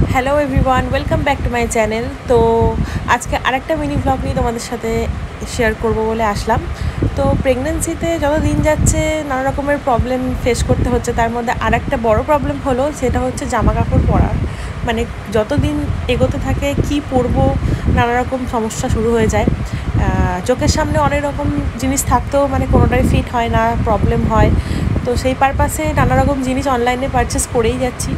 Hello everyone, welcome back to my channel. তো আজকে আরেকটা মিনি ব্লগ নিয়ে তোমাদের সাথে শেয়ার করব বলে আসলাম। তো প্রেগনেন্সিতে যত দিন যাচ্ছে নানা রকমের প্রবলেম ফেস করতে হচ্ছে। তার মধ্যে আরেকটা বড় প্রবলেম হলো, সেটা হচ্ছে জামা কাপড় পরার। মানে যত দিন এগোতে থাকে কি পরবো নানা রকম সমস্যা শুরু হয়ে যায়। চোখের সামনে অনেক রকম জিনিস থাকতেও মানে কোনোটাই ফিট হয় না, প্রবলেম হয়। তো সেই পারপাসে নানা রকম জিনিস অনলাইনে পারচেস করেই যাচ্ছি।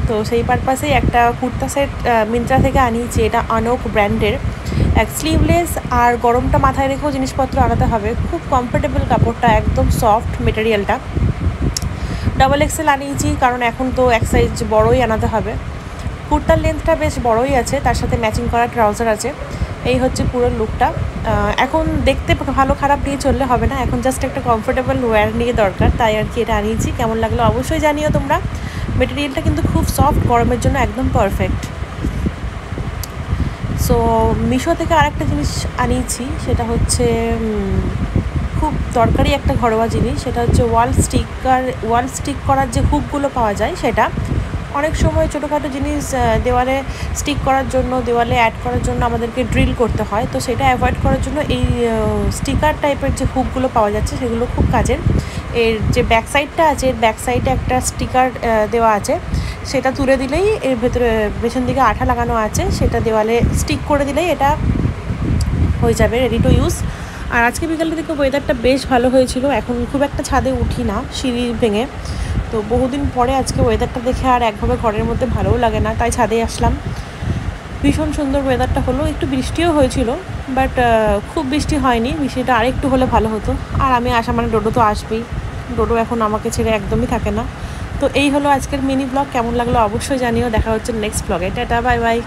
তো সেই পারপাসেই একটা কুর্তা সেট মিন্ত্রা থেকে আনিয়েছি। এটা অনক ব্র্যান্ডের, এক স্লিভলেস আর গরমটা মাথায় রেখেও জিনিসপত্র আনাতে হবে। খুব কমফোর্টেবল কাপড়টা, একদম সফট মেটেরিয়ালটা। ডাবল এক্সেল আনিয়েছি কারণ এখন তো এক সাইজ বড়োই আনাতে হবে। কুর্তার লেন্থটা বেশ বড়োই আছে, তার সাথে ম্যাচিং করা ট্রাউজার আছে। এই হচ্ছে পুরো লুকটা। এখন দেখতে ভালো খারাপ নিয়ে চললে হবে না, এখন জাস্ট একটা কমফোর্টেবল ওয়্যার নিয়ে দরকার, তাই আর কি এটা আনিয়েছি। কেমন লাগলো অবশ্যই জানিও তোমরা। মেটেরিয়ালটা কিন্তু খুব সফট, গরমের জন্য একদম পারফেক্ট। সো মিশো থেকে আরেকটা জিনিস আনিয়েছি, সেটা হচ্ছে খুব দরকারি একটা ঘরোয়া জিনিস। সেটা হচ্ছে ওয়াল স্টিক করার যে হুকগুলো পাওয়া যায়, সেটা অনেক সময় ছোটোখাটো জিনিস দেওয়ালে স্টিক করার জন্য, দেওয়ালে অ্যাড করার জন্য আমাদেরকে ড্রিল করতে হয়। তো সেটা অ্যাভয়েড করার জন্য এই স্টিকার টাইপের যে হুকগুলো পাওয়া যাচ্ছে সেগুলো খুব কাজের। এর যে ব্যাক সাইডটা আছে, এর ব্যাক সাইডে একটা স্টিকার দেওয়া আছে, সেটা তুলে দিলেই এর ভেতরে পেছন দিকে আঠা লাগানো আছে, সেটা দেওয়ালে স্টিক করে দিলেই এটা হয়ে যাবে রেডি টু ইউজ। আর আজকে বিকালের দিকে ওয়েদারটা বেশ ভালো হয়েছিল। এখন খুব একটা ছাদে উঠি না সিঁড়ি ভেঙে, তো বহুদিন পরে আজকে ওয়েদারটা দেখে আর একভাবে ঘরের মধ্যে ভালোও লাগে না, তাই ছাদে আসলাম। ভীষণ সুন্দর ওয়েদারটা হলো। একটু বৃষ্টিও হয়েছিল, বাট খুব বৃষ্টি হয়নি। বৃষ্টিটা আরেকটু হলে ভালো হতো। আর আমি আসা মানে ডোডো তো আসবেই। ডোডো এখন আমাকে ছেড়ে একদমই থাকে না। তো এই হলো আজকের মিনি ব্লগ। কেমন লাগলো অবশ্যই জানিও। দেখা হচ্ছে নেক্সট ব্লগে। Tata, bye bye.